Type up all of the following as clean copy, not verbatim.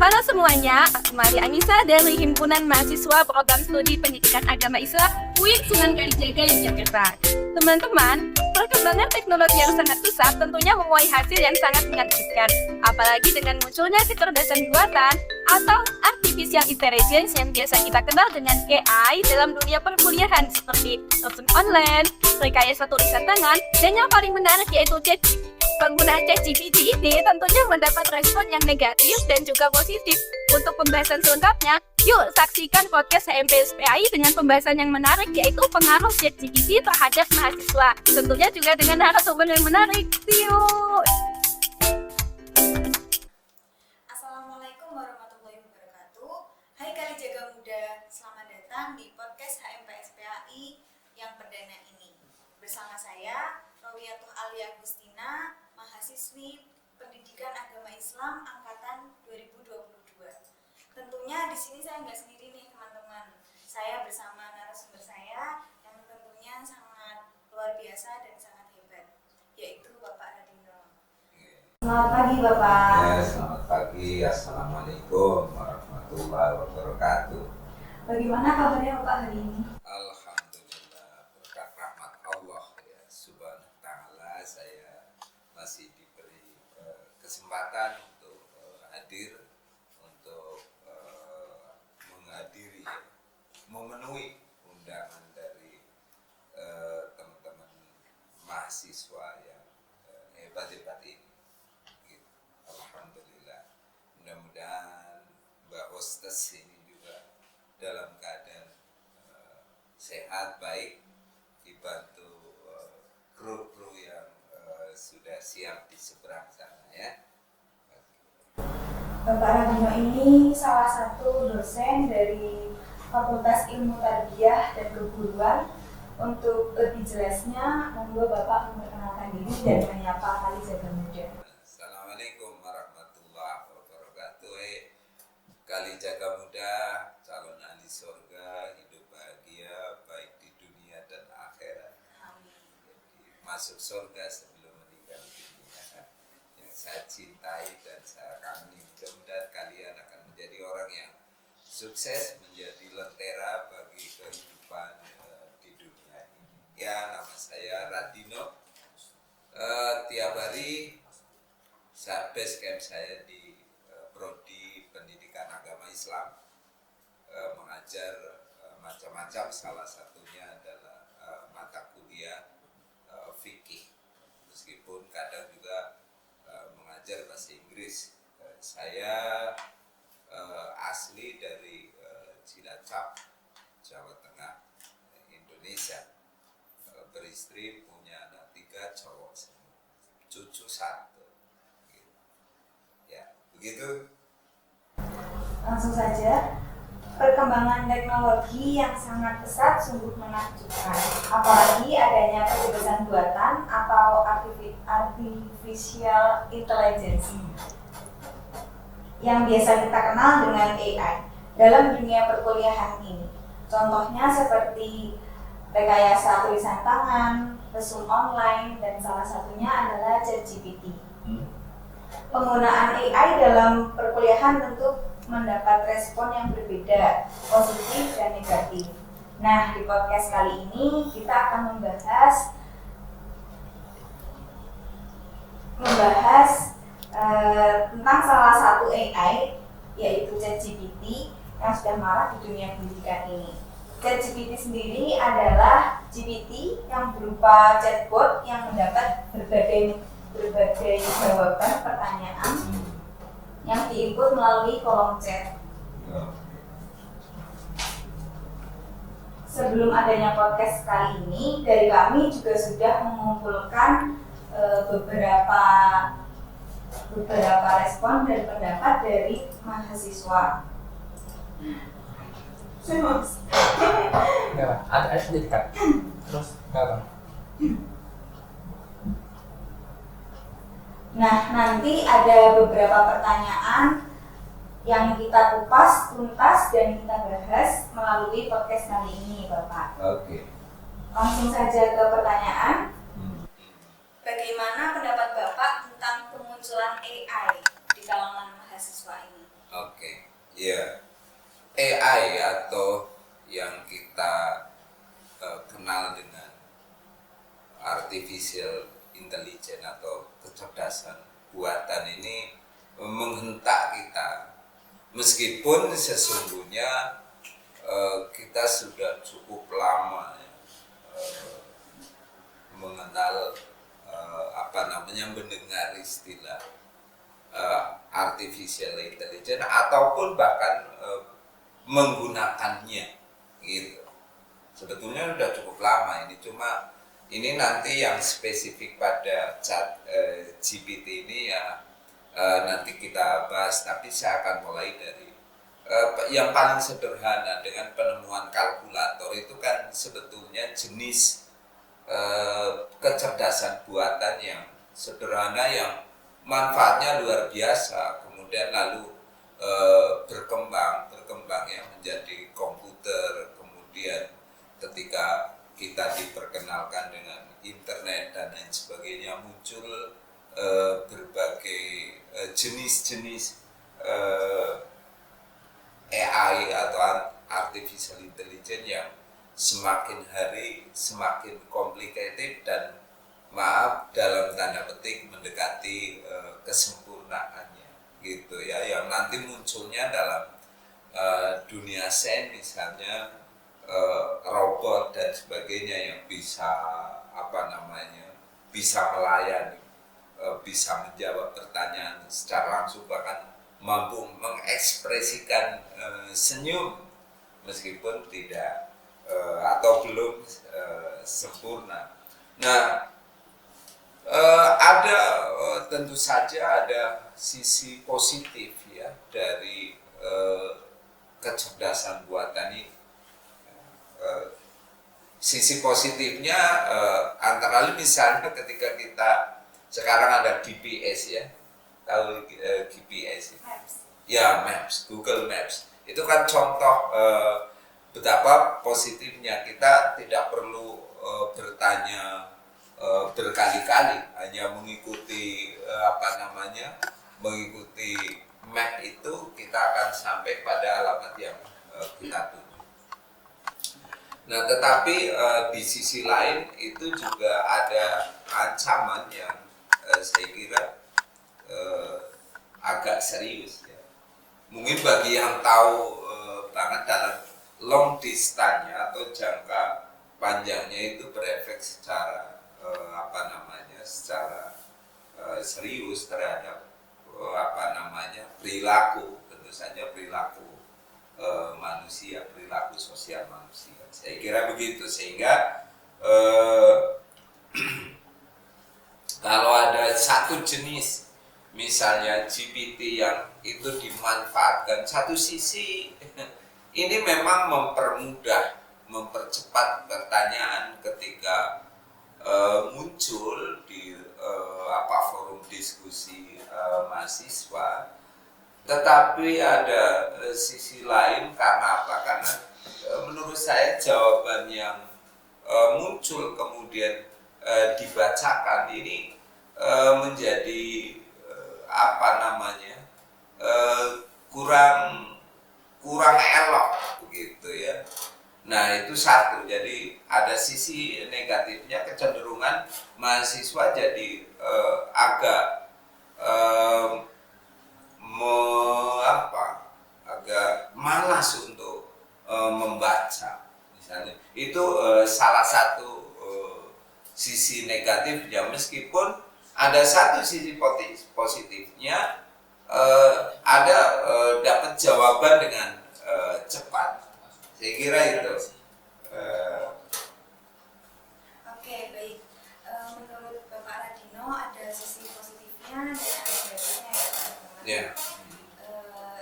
Halo semuanya, aku Maria Anissa dari Himpunan Mahasiswa Program Studi Pendidikan Agama Islam UIN Sunan Kalijaga, Yogyakarta. Teman-teman, perkembangan teknologi yang sangat pesat tentunya menuai hasil yang sangat menakjubkan, apalagi dengan munculnya kecerdasan buatan atau artificial intelligence yang biasa kita kenal dengan AI dalam dunia perkuliahan seperti dosen online, rekayasa tulisan tangan, dan yang paling menarik yaitu ChatGPT. Pengguna ChatGPT ini tentunya mendapat respon yang negatif dan juga positif. Untuk pembahasan selengkapnya, yuk saksikan podcast HMPSPAI dengan pembahasan yang menarik yaitu pengaruh ChatGPT terhadap mahasiswa. Tentunya juga dengan narasumber yang menarik. See you! Assalamualaikum warahmatullahi wabarakatuh. Hai Kalijaga Muda, selamat datang di podcast HMPSPAI yang perdana ini. Bersama saya, Rawiyatuh Alia Agustina, mahasiswi Pendidikan Agama Islam angkatan 2022. Tentunya di sini saya nggak sendiri nih teman-teman. Saya bersama narasumber saya yang tentunya sangat luar biasa dan sangat hebat, yaitu Bapak Radino. Selamat pagi Bapak. Ya, selamat pagi. Assalamualaikum warahmatullahi wabarakatuh. Bagaimana kabarnya Bapak hari ini? Alhamdulillah, berkat rahmat Allah ya Subhanahu wa taala saya masih diberi kesempatan untuk hadir untuk menghadiri ya, memenuhi undangan dari teman-teman mahasiswa yang hebat-hebat ini. Gitu. Alhamdulillah. Mudah-mudahan Mbak Hostess ini juga dalam keadaan sehat, baik, dibantu kru-kru yang sudah siap di seberang sana ya. Bapak Radino ini salah satu dosen dari Fakultas Ilmu Tarbiyah dan Keguruan. Untuk lebih jelasnya, monggo Bapak memperkenalkan diri dan menyapa Kalijaga Muda. Assalamualaikum warahmatullahi wabarakatuh. Kalijaga Muda, calon ahli surga, hidup bahagia baik di dunia dan akhirat. Amin. Jadi, masuk surga sebelum meninggal dunia. Yang saya cintai dan saya kagumi, mudah-mudahan kalian akan menjadi orang yang sukses, menjadi lentera bagi kehidupan di dunia ini. Ya, nama saya Radino. Tiap hari base camp saya di Prodi Pendidikan Agama Islam, mengajar macam-macam, salah satunya adalah mata kuliah fikih, meskipun kadang juga mengajar bahasa Inggris. Saya asli dari Cilacap, Jawa Tengah, Indonesia. Beristri, punya anak 3, cowok semua, cucu 1. Gitu. Ya, begitu. Langsung saja, perkembangan teknologi yang sangat pesat sungguh menakjubkan. Apalagi adanya kecerdasan buatan atau artificial intelligence yang biasa kita kenal dengan AI dalam dunia perkuliahan ini. Contohnya seperti rekayasa tulisan tangan, lesson online, dan salah satunya adalah ChatGPT. Penggunaan AI dalam perkuliahan tentu mendapat respon yang berbeda, positif dan negatif. Nah, di podcast kali ini kita akan membahas tentang salah satu AI, yaitu ChatGPT yang sudah marak di dunia pendidikan ini. ChatGPT sendiri adalah GPT yang berupa chatbot yang mendapat berbagai jawaban pertanyaan yang diinput melalui kolom chat. Sebelum adanya podcast kali ini, dari kami juga sudah mengumpulkan beberapa respon dan pendapat dari mahasiswa. Enggak, ada sedikit. Terus enggak. Nah, nanti ada beberapa pertanyaan yang kita kupas tuntas dan kita bahas melalui podcast kali ini, Bapak. Oke. Langsung saja ke pertanyaan. Bagaimana pendapat Bapak tentang kemunculan AI di kalangan mahasiswa ini? Oke. Ya, AI atau yang kita kenal dengan artificial intelligence atau kecerdasan buatan ini menghentak kita, meskipun sesungguhnya kita sudah cukup lama ya, mengenal mendengar istilah artificial intelligence ataupun bahkan menggunakannya gitu. Sebetulnya sudah cukup lama ini, cuma ini nanti yang spesifik pada chat GPT ini ya nanti kita bahas, tapi saya akan mulai dari yang paling sederhana dengan penemuan kalkulator. Itu kan sebetulnya jenis kecerdasan buatan yang sederhana yang manfaatnya luar biasa, kemudian lalu berkembang ya menjadi komputer, kemudian ketika kita diperkenalkan dengan internet dan lain sebagainya muncul berbagai jenis-jenis AI atau artificial intelligence yang semakin hari semakin complicated dan maaf dalam tanda petik mendekati kesempurnaannya gitu ya, yang nanti munculnya dalam dunia sains misalnya robot dan sebagainya yang bisa bisa melayani, bisa menjawab pertanyaan secara langsung, bahkan mampu mengekspresikan senyum meskipun tidak atau belum sempurna. Nah, ada tentu saja ada sisi positif ya dari kecerdasan buatan ini. Sisi positifnya antara lain misalnya ketika kita sekarang ada GPS ya, tahu GPS ya, Maps, Google Maps itu kan contoh betapa positifnya. Kita tidak perlu bertanya berkali-kali, hanya mengikuti mengikuti map itu kita akan sampai pada alamat yang kita tuju. Nah, tetapi di sisi lain itu juga ada ancaman yang saya kira agak serius ya. Mungkin bagi yang tahu banget dalam long distance atau jangka panjangnya itu berefek secara secara serius terhadap perilaku, tentu saja perilaku manusia, perilaku sosial manusia. Saya kira begitu, sehingga kalau ada satu jenis misalnya GPT yang itu dimanfaatkan, satu sisi ini memang mempermudah, mempercepat pertanyaan ketika muncul di forum diskusi mahasiswa. Tetapi ada sisi lain, karena apa? Karena menurut saya jawaban yang muncul kemudian dibacakan ini menjadi kurang elok begitu ya. Nah, itu satu. Jadi ada sisi negatifnya, kecenderungan mahasiswa jadi agak agak malas untuk membaca misalnya. Itu salah satu sisi negatifnya, meskipun ada satu sisi positifnya, ada dapat jawaban dengan cepat. Saya kira itu. Oke, baik. Menurut Bapak Radino ada sisi positifnya dan ada negatifnya ya, teman-teman. Ya.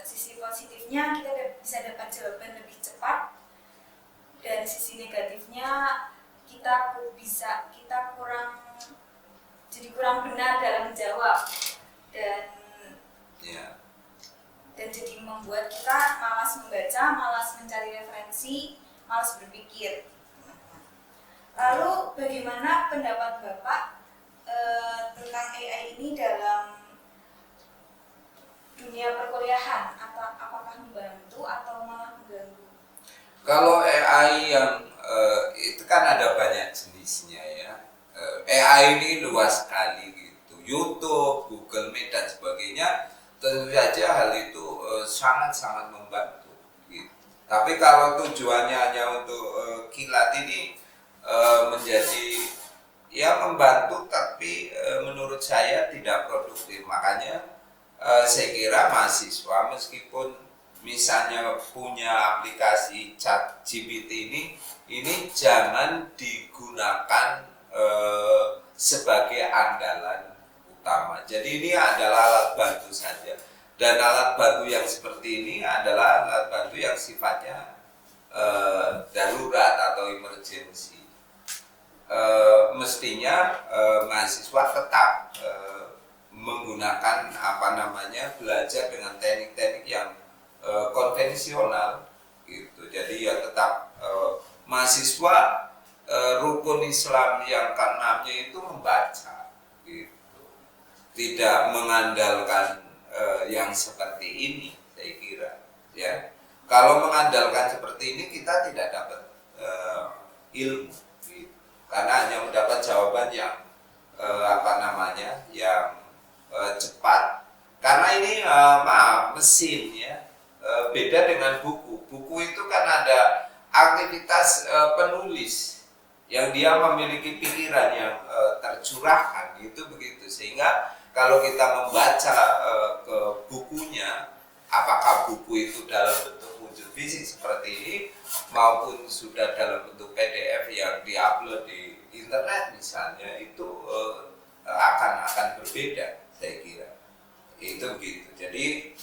Sisi positifnya kita bisa dapat jawaban lebih cepat, dan sisi negatifnya kita kurang benar dalam menjawab, dan jadi membuat kita malas membaca, malas mencari referensi, malas berpikir. Lalu bagaimana pendapat Bapak tentang AI ini dalam dunia perkuliahan? Atau apakah apakah membantu atau malah mengganggu? Kalau AI yang itu kan ada banyak jenisnya ya. AI ini luas sekali gitu. YouTube, Google Meet dan sebagainya tentu saja hal itu sangat-sangat membantu. Gitu. Tapi kalau tujuannya hanya untuk kilat ini menjadi ya membantu, tapi menurut saya tidak produktif. Makanya saya kira mahasiswa meskipun misalnya punya aplikasi Chat GPT ini jangan digunakan sebagai andalan utama. Jadi ini adalah alat bantu saja. Dan alat bantu yang seperti ini adalah alat bantu yang sifatnya darurat atau emergency. Mestinya mahasiswa tetap menggunakan belajar dengan teknik-teknik yang konvensional gitu. Jadi ya tetap mahasiswa rukun Islam yang keenamnya itu membaca gitu. Tidak mengandalkan yang seperti ini, saya kira ya. Kalau mengandalkan seperti ini kita tidak dapat ilmu gitu. Karena hanya mendapat jawaban yang yang cepat. Karena ini mesin ya, beda dengan buku. Buku itu kan ada aktivitas penulis yang dia memiliki pikiran yang tercurahkan gitu begitu. Sehingga kalau kita membaca ke bukunya, apakah buku itu dalam bentuk wujud fisik seperti ini maupun sudah dalam bentuk PDF yang diupload di internet misalnya, itu akan berbeda, saya kira. Itu begitu. Jadi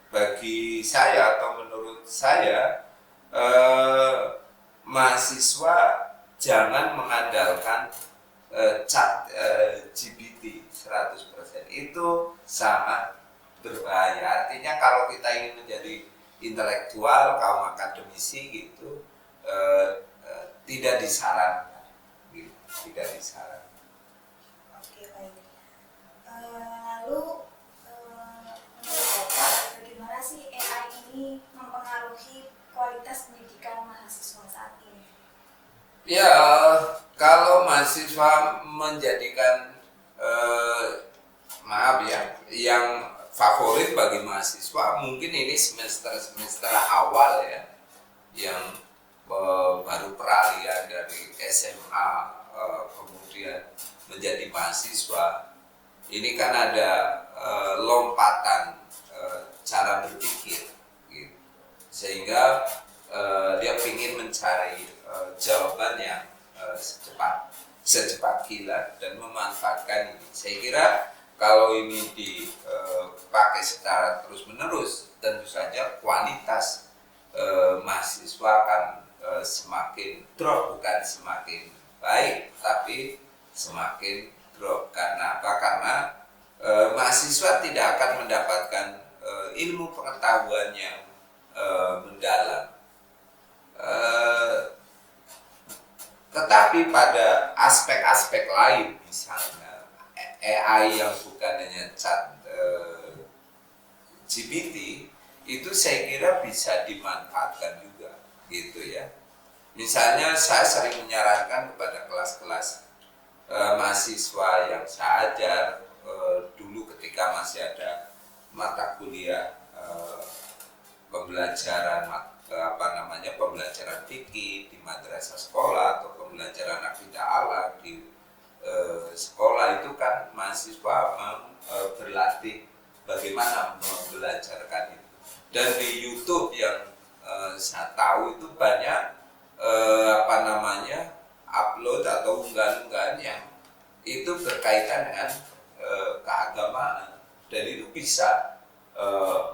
bagi saya atau menurut saya mahasiswa jangan mengandalkan Chat GPT 100%. Itu sangat berbahaya. Artinya kalau kita ingin menjadi intelektual, kaum akademisi gitu, tidak disarankan. Gitu. Tidak disarankan. Oke, baik. Lalu menurut Bapak, bagaimana sih AI ini mempengaruhi kualitas pendidikan mahasiswa saat ini? Ya, kalau mahasiswa menjadikan yang favorit bagi mahasiswa mungkin ini semester awal ya, yang baru peralihan dari SMA kemudian menjadi mahasiswa. Ini kan ada lompatan cara berpikir gitu. Sehingga dia ingin mencari jawaban yang secepat kilat dan memanfaatkan ini. Saya kira kalau ini dipakai secara terus-menerus, tentu saja kualitas mahasiswa akan semakin drop, bukan semakin baik, tapi semakin drop. Karena apa? Karena mahasiswa tidak akan mendapatkan ilmu pengetahuan yang mendalam. Tetapi pada aspek-aspek lain, misalnya AI yang bukan hanya Chat GPT, itu saya kira bisa dimanfaatkan juga, gitu ya. Misalnya saya sering menyarankan kepada kelas-kelas mahasiswa yang saya ajar dulu ketika masih ada mata kuliah pembelajaran fikih di madrasah sekolah atau pembelajaran akidah alam di sekolah, itu kan mahasiswa berlatih bagaimana membelajarkan itu. Dan di YouTube yang saya tahu itu banyak upload atau unggahan-unggahan yang itu berkaitan dengan keagamaan, dan itu bisa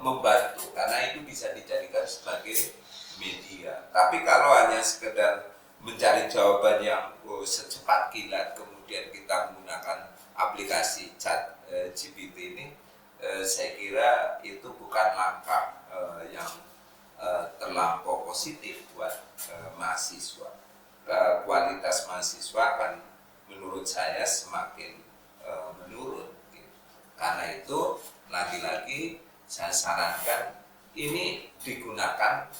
membantu karena itu bisa dijadikan sebagai media. Tapi kalau hanya sekedar mencari jawaban yang secepat kilat kemudian kita menggunakan aplikasi Chat GPT ini, saya kira itu bukan langkah yang terlampau positif buat mahasiswa. Kualitas mahasiswa akan menurut saya semakin menurun gitu. Karena itu lagi-lagi saya sarankan ini digunakan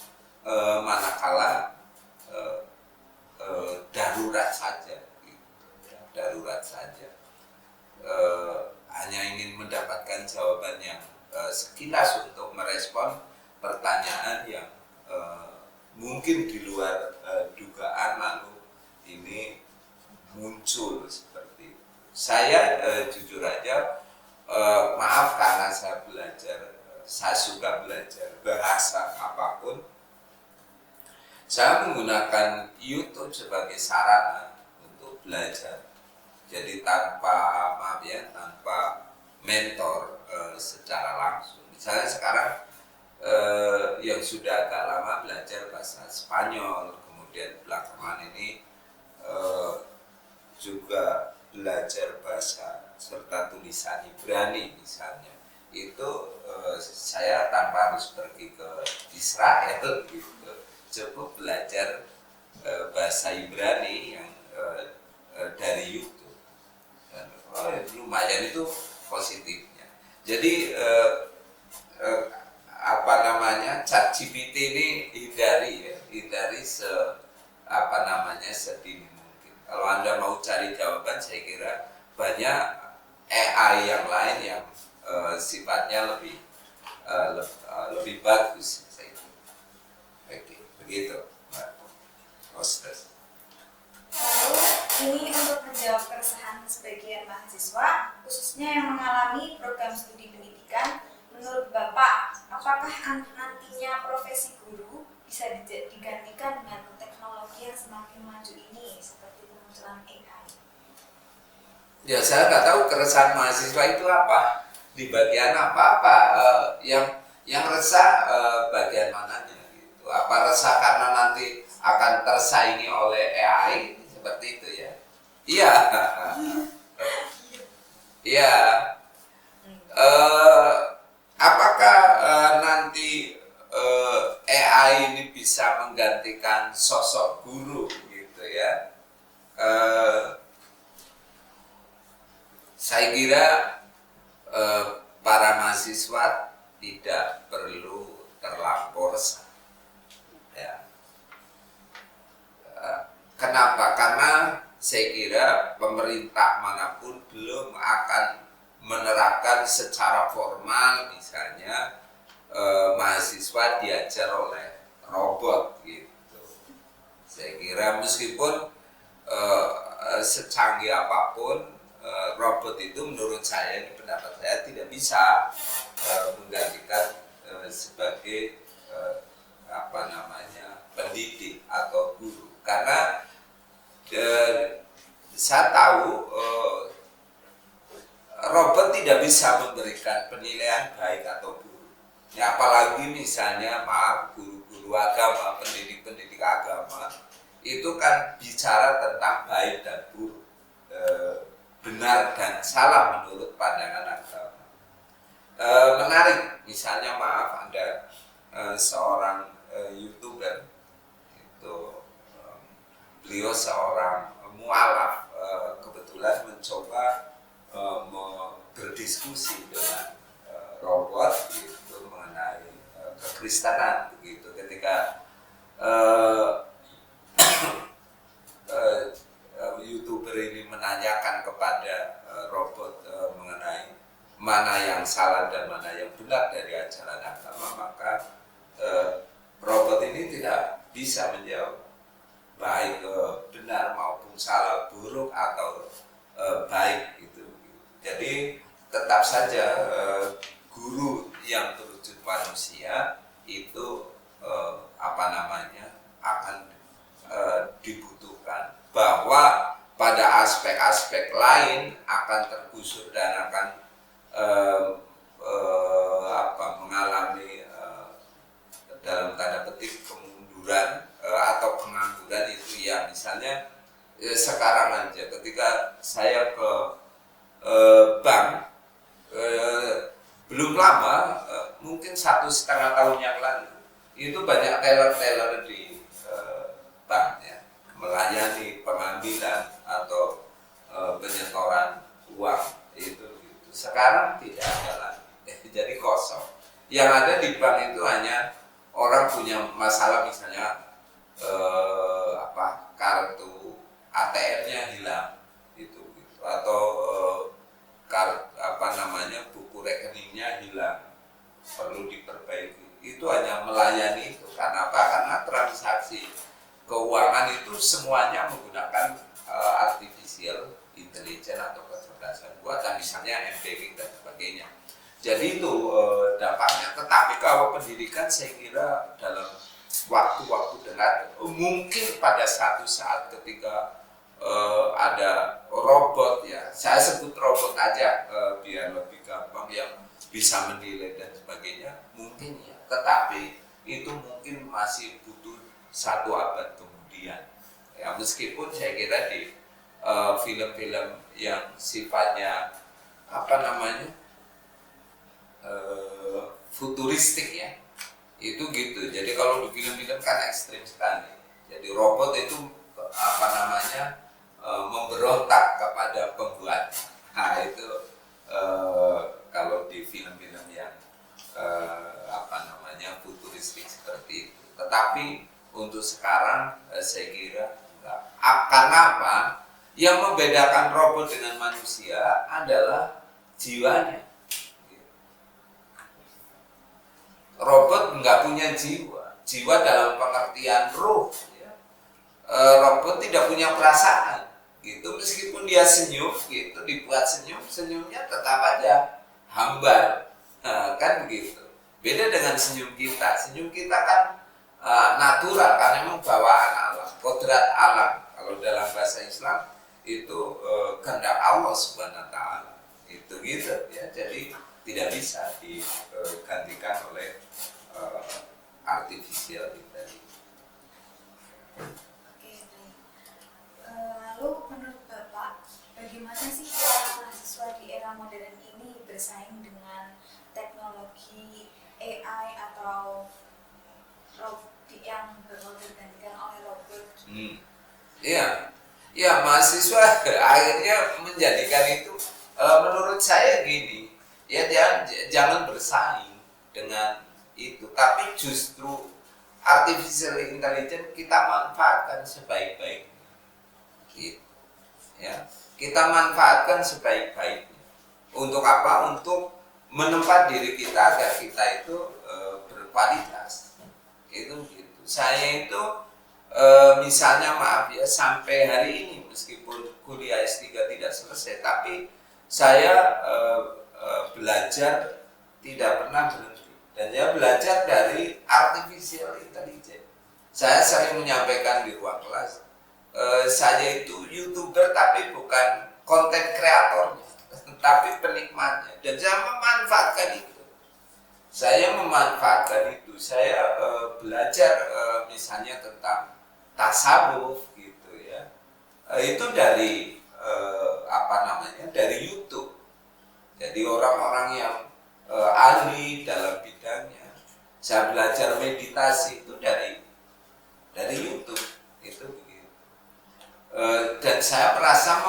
manakala darurat saja, gitu. Darurat saja. Hanya ingin mendapatkan jawaban yang sekilas untuk merespon pertanyaan yang mungkin di luar dugaan, lalu ini muncul seperti itu. Saya jujur aja, maaf karena saya suka belajar bahasa apapun, saya menggunakan YouTube sebagai sarana untuk belajar. Jadi tanpa mentor secara langsung. Misalnya sekarang yang sudah agak lama belajar bahasa Spanyol, kemudian belakangan ini juga belajar bahasa serta tulisan Ibrani misalnya. Itu saya tanpa harus pergi ke Israel gitu, cukup belajar bahasa Ibrani yang dari YouTube. Dan, lumayan itu positifnya. Jadi ChatGPT ini hindari sedini mungkin. Kalau Anda mau cari jawaban, saya kira banyak AI yang lain yang sifatnya lebih bagus. Oke, begitu, Mbak Hostess. Lalu ini untuk menjawab keresahan sebagian mahasiswa, khususnya yang mengalami program studi pendidikan, menurut Bapak, apakah nantinya profesi guru bisa digantikan dengan teknologi yang semakin maju ini, seperti kemunculan AI? Ya, saya nggak tahu keresahan mahasiswa itu apa, di bagian apa yang resah bagian mananya gitu. Apa resah karena nanti akan tersaingi oleh AI seperti itu ya? Iya, iya. Apakah nanti AI ini bisa menggantikan sosok guru gitu ya? Saya kira para mahasiswa tidak perlu terlampau resah. Ya. Kenapa? Karena saya kira pemerintah manapun belum akan menerapkan secara formal misalnya mahasiswa diajar oleh robot gitu. Saya kira meskipun secanggih apapun robot itu menurut saya, ini pendapat saya, tidak bisa menggantikan sebagai pendidik atau guru, karena saya tahu robot tidak bisa memberikan penilaian baik atau buruk. Ya, apalagi misalnya guru-guru agama, pendidik agama itu kan bicara tentang baik dan buruk, benar dan salah menurut pandangan agama. Menarik, misalnya Anda seorang YouTuber itu, beliau seorang mualaf, kebetulan mencoba berdiskusi dengan robot itu mengenai kekristenan begitu. Ketika YouTuber ini menanyakan kepada robot mengenai mana yang salah dan mana yang benar dari ajaran agama, maka robot ini tidak bisa menjawab baik benar maupun salah, buruk atau baik itu. Jadi tetap saja guru yang berwujud manusia itu akan dibutuhkan, bahwa pada aspek-aspek lain akan tergusur dan akan mengalami dalam tanda petik kemunduran atau pengangguran itu ya. Misalnya sekarang aja ketika saya ke bank belum lama, mungkin 1,5 tahun yang lalu, itu banyak teller-teller di bank ya, melayani pengambilan atau penyetoran uang itu gitu. Sekarang tidak ada lagi, jadi kosong. Yang ada di bank itu hanya orang punya masalah misalnya kartu ATM-nya hilang gitu. Atau buku rekeningnya hilang, perlu diperbaiki. Itu hanya melayani itu. Karena apa? Karena transaksi keuangan itu semuanya menggunakan artificial intelligence atau kecerdasan buatan, misalnya MBA dan sebagainya. Jadi itu dampaknya. Tetapi kalau pendidikan saya kira dalam waktu-waktu dekat, mungkin pada satu saat ketika ada robot, ya saya sebut robot aja biar lebih gampang, yang bisa menilai dan sebagainya, mungkin ya. Tetapi itu mungkin masih butuh 1 abad kemudian. Ya, meskipun saya kira di film-film yang sifatnya futuristik ya, itu gitu. Jadi kalau di film-film kan ekstrim sekali. Jadi robot itu memberontak kepada pembuat. Nah itu kalau di film-film yang futuristik seperti itu. Tetapi untuk sekarang saya kira enggak. Karena apa? Yang membedakan robot dengan manusia adalah jiwanya. Robot nggak punya jiwa dalam pengertian ruh. Ya. Robot tidak punya perasaan, gitu. Meskipun dia senyum, gitu, dibuat senyumnya tetap aja hambar, kan begitu. Beda dengan senyum kita kan natural, karena memang bawaan alam, kodrat alam. Kalau dalam bahasa Islam itu kehendak Allah Subhanahu wa Ta'ala, itu gitu ya. Jadi tidak bisa digantikan oleh artificial intelligence. Oke, baik. Lalu menurut Bapak, bagaimana sih cara mahasiswa di era modern ini bersaing dengan teknologi AI atau robot yang bakal tergantikan oleh robot? Iya, mahasiswa akhirnya menjadikan itu, menurut saya gini, ya jangan bersaing dengan itu, tapi justru artificial intelligence kita manfaatkan sebaik-baiknya, gitu. Ya, kita manfaatkan sebaik-baiknya. Untuk apa? Untuk menempat diri kita agar kita itu berkualitas. Itu gitu. Saya itu misalnya maaf ya, sampai hari ini meskipun kuliah S3 tidak selesai, tapi saya belajar tidak pernah berhenti, dan saya belajar dari artificial intelligence. Saya sering menyampaikan di ruang kelas, saya itu YouTuber tapi bukan konten kreatornya, tapi penikmatnya, dan saya memanfaatkan itu. Saya belajar misalnya tentang tasawuf gitu ya. Itu dari dari YouTube. Jadi orang-orang yang ahli dalam bidangnya. Saya belajar meditasi itu dari YouTube. Itu begitu. Dan saya merasa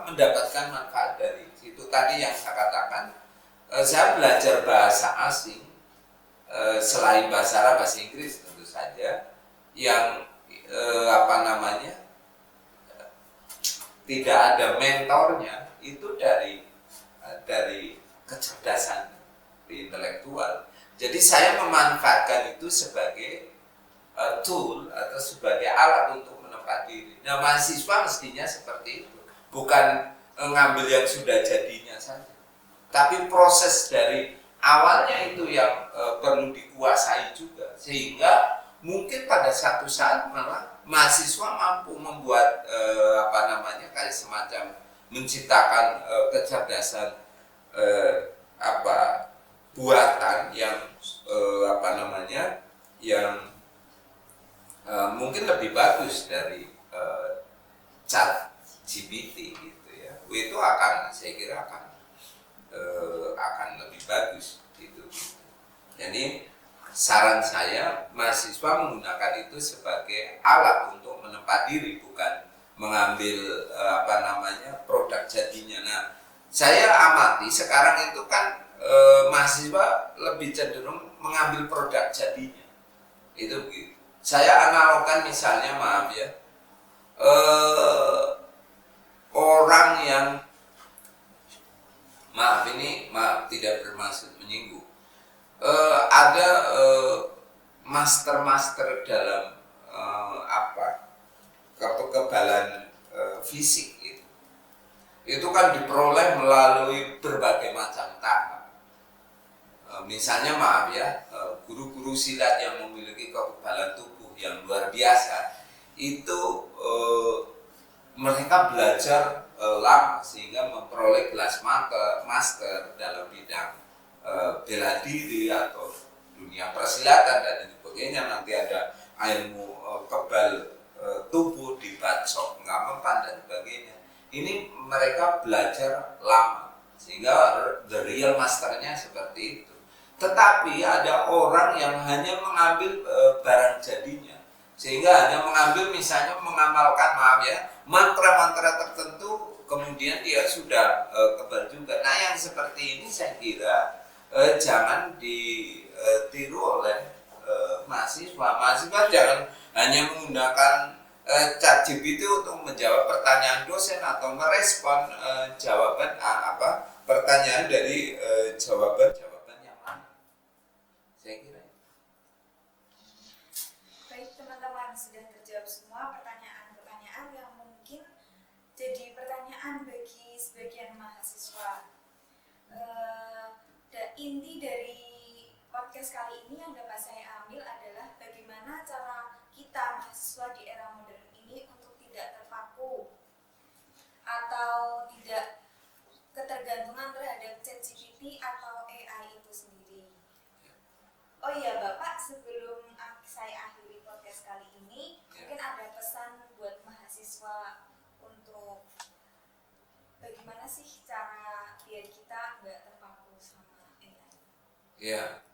mendapatkan manfaat dari itu. Tadi yang saya katakan, saya belajar bahasa asing selain bahasa Arab, bahasa Inggris tentu saja, yang tidak ada mentornya, itu dari kecerdasan intelektual. Jadi saya memanfaatkan itu sebagai tool atau sebagai alat untuk menempa diri. Nah, mahasiswa mestinya seperti itu, bukan ngambil yang sudah jadinya saja, tapi proses dari awalnya itu yang perlu dikuasai juga, sehingga mungkin pada satu saat malah mahasiswa mampu membuat kayak semacam menciptakan kecerdasan buatan yang mungkin lebih bagus dari Chat GPT gitu ya. Itu saya kira akan lebih bagus gitu. Jadi saran saya, mahasiswa menggunakan itu sebagai alat untuk menempa diri, bukan mengambil produk jadinya. Nah, saya amati sekarang itu kan mahasiswa lebih cenderung mengambil produk jadinya. Itu begitu. Saya analogkan misalnya, maaf ya, orang yang, maaf tidak bermaksud menyinggung, ada master dalam kekebalan fisik itu kan diperoleh melalui berbagai macam tahap. Misalnya maaf ya, guru-guru silat yang memiliki kekebalan tubuh yang luar biasa itu mereka belajar lama sehingga memperoleh gelar master dalam bidang bela diri atau dunia persilatan dan sebagainya. Nanti ada ilmu kebal tubuh di bacok, nggak mempan dan sebagainya. Ini mereka belajar lama sehingga the real masternya seperti itu. Tetapi ada orang yang hanya mengambil barang jadinya, sehingga hanya mengambil misalnya mengamalkan, maaf ya, mantra-mantra tertentu, kemudian dia sudah kebal juga. Nah yang seperti ini saya kira jangan ditiru oleh mahasiswa jangan hanya menggunakan ChatGPT untuk menjawab pertanyaan dosen atau merespon pertanyaan dari jawaban yang mana. Saya kira. Baik teman-teman, sudah terjawab semua pertanyaan-pertanyaan yang mungkin jadi pertanyaan bagi sebagian mahasiswa. Inti dari podcast kali ini yang dapat saya ambil adalah bagaimana cara kita mahasiswa di era modern ini untuk tidak terpaku atau tidak ketergantungan terhadap ChatGPT atau AI itu sendiri. Oh iya Bapak, sebelum saya akhiri podcast kali ini, mungkin ada pesan buat mahasiswa untuk bagaimana sih cara biar kita nggak terpaku sama AI?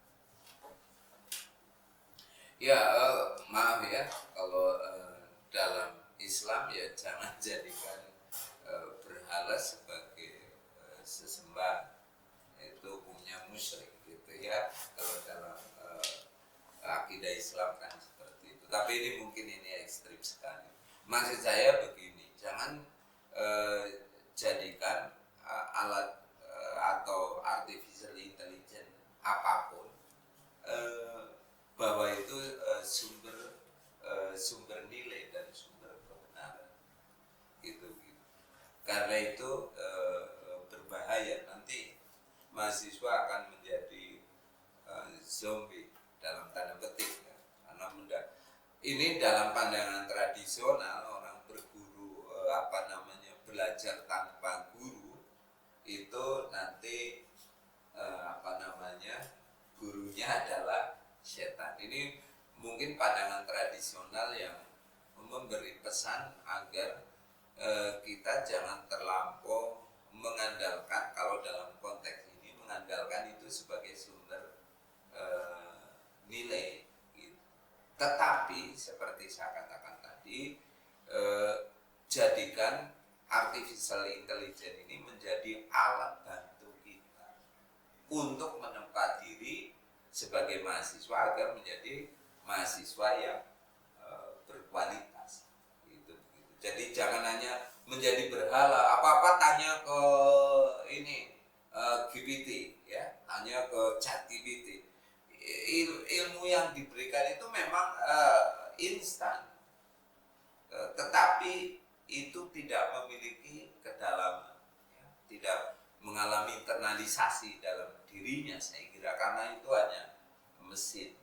Maaf ya, kalau dalam Islam ya jangan jadikan berhala sebagai sesembahan, itu hukumnya musyrik gitu ya. Kalau dalam akidah Islam kan seperti itu. Tapi ini mungkin ekstrim sekali. Maksud saya begini, jangan jadikan alat atau artificial intelligence apapun bahwa itu sumber nilai dan sumber kebenaran gitu. Karena itu berbahaya, nanti mahasiswa akan menjadi zombie dalam tanda petik ya. Karena ini dalam pandangan tradisional orang berguru belajar tanpa guru itu nanti gurunya adalah setan. Ini mungkin pandangan tradisional yang memberi pesan agar kita jangan terlampau mengandalkan, kalau dalam konteks ini mengandalkan itu sebagai sumber nilai gitu. Tetapi seperti saya katakan tadi, jadikan artificial intelligence ini menjadi alat bantu kita untuk menempa diri sebagai mahasiswa agar menjadi mahasiswa yang berkualitas gitu. Jadi jangan hanya menjadi berhala, apa-apa tanya ke GPT ya, tanya ke ChatGPT. Ilmu yang diberikan itu memang instan, tetapi itu tidak memiliki kedalaman ya, tidak mengalami internalisasi dalam dirinya saya kira, karena itu hanya mesin.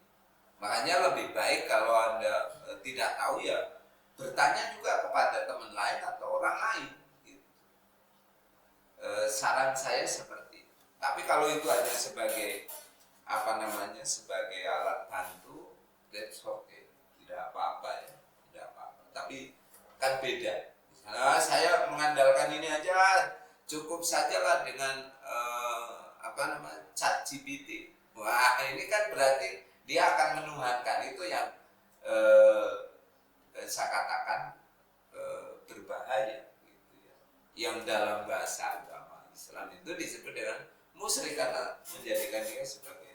Makanya lebih baik kalau Anda tidak tahu ya bertanya juga kepada teman lain atau orang lain gitu. Saran saya seperti itu. Tapi kalau itu hanya sebagai sebagai alat bantu, that's okay, tidak apa-apa ya, tidak apa-apa. Tapi kan beda. Misalnya saya mengandalkan ini aja, cukup sajalah dengan ChatGPT. Wah, ini kan berarti dia akan menuhankan. Itu yang saya katakan berbahaya gitu ya. Yang dalam bahasa agama Islam itu disebut dengan musrik karena menjadikan dia sebagai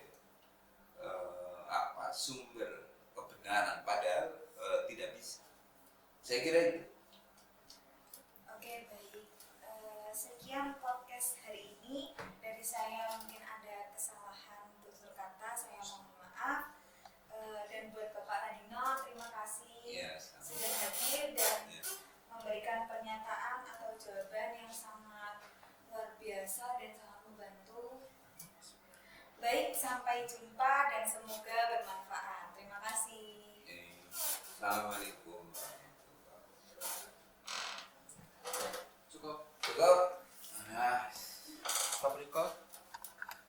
sumber kebenaran, padahal tidak bisa. Saya kira itu. Oke, baik. Sekian podcast hari ini. Dari saya mungkin ada kesalahan tutur kata, saya mohon maaf. Dan buat Bapak Radino, terima kasih Ya, sudah hadir dan ya. memberikan pernyataan atau jawaban yang sangat luar biasa dan sangat membantu. Baik, sampai jumpa dan semoga bermanfaat.